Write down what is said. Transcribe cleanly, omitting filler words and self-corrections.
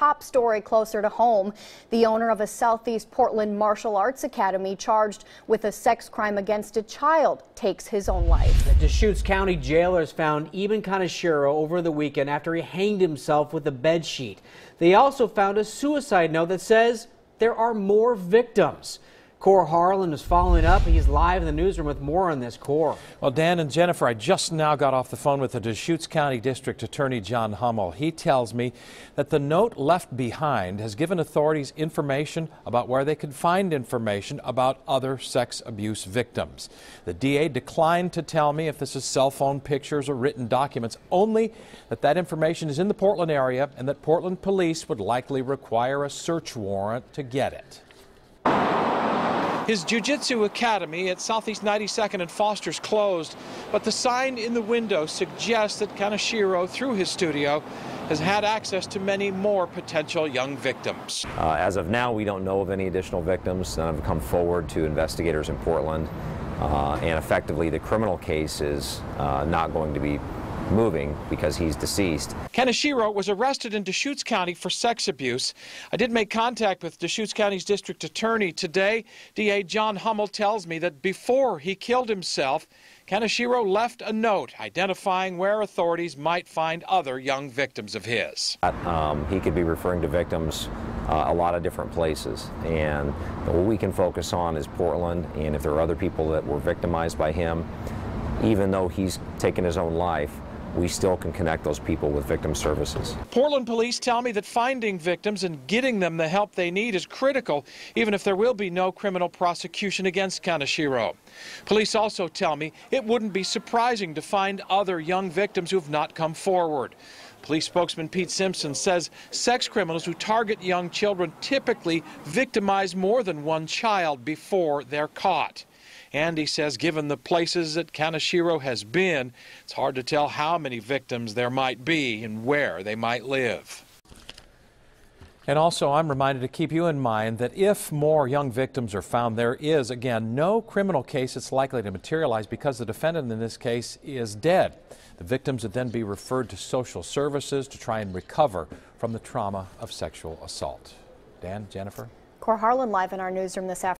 top story closer to home. The owner of a Southeast Portland martial arts academy charged with a sex crime against a child takes his own life. The Deschutes County jailers found Eben Kaneshiro over the weekend after he hanged himself with a bed sheet. They also found a suicide note that says there are more victims. Cor Harlan is following up. He's live in the newsroom with more on this. Cor. Well, Dan and Jennifer, I just now got off the phone with the Deschutes County District Attorney John Hummel. He tells me that the note left behind has given authorities information about where they could find information about other sex abuse victims. The DA declined to tell me if this is cell phone pictures or written documents, only that information is in the Portland area and that Portland police would likely require a search warrant to get it. His jiu-jitsu academy at Southeast 92nd and Foster's closed, but the sign in the window suggests that Kaneshiro, through his studio, has had access to many more potential young victims. As of now, we don't know of any additional victims. None have come forward to investigators in Portland, and effectively the criminal case is not going to be moving because he's deceased. Kaneshiro was arrested in Deschutes County for sex abuse. I did make contact with Deschutes County's district attorney today. DA John Hummel tells me that before he killed himself, Kaneshiro left a note identifying where authorities might find other young victims of his. He could be referring to victims a lot of different places, and what we can focus on is Portland, and if there are other people that were victimized by him, even though he's taken his own life, we still can connect those people with victim services. Portland police tell me that finding victims and getting them the help they need is critical, even if there will be no criminal prosecution against Kaneshiro. Police also tell me it wouldn't be surprising to find other young victims who have not come forward. Police spokesman Pete Simpson says sex criminals who target young children typically victimize more than one child before they're caught. And he says given the places that Kaneshiro has been, it's hard to tell how many victims there might be and where they might live. And also, I'm reminded to keep you in mind that if more young victims are found, there is, again, no criminal case that's likely to materialize because the defendant in this case is dead. The victims would then be referred to social services to try and recover from the trauma of sexual assault. Dan, Jennifer? Cor Harlan live in our newsroom this afternoon.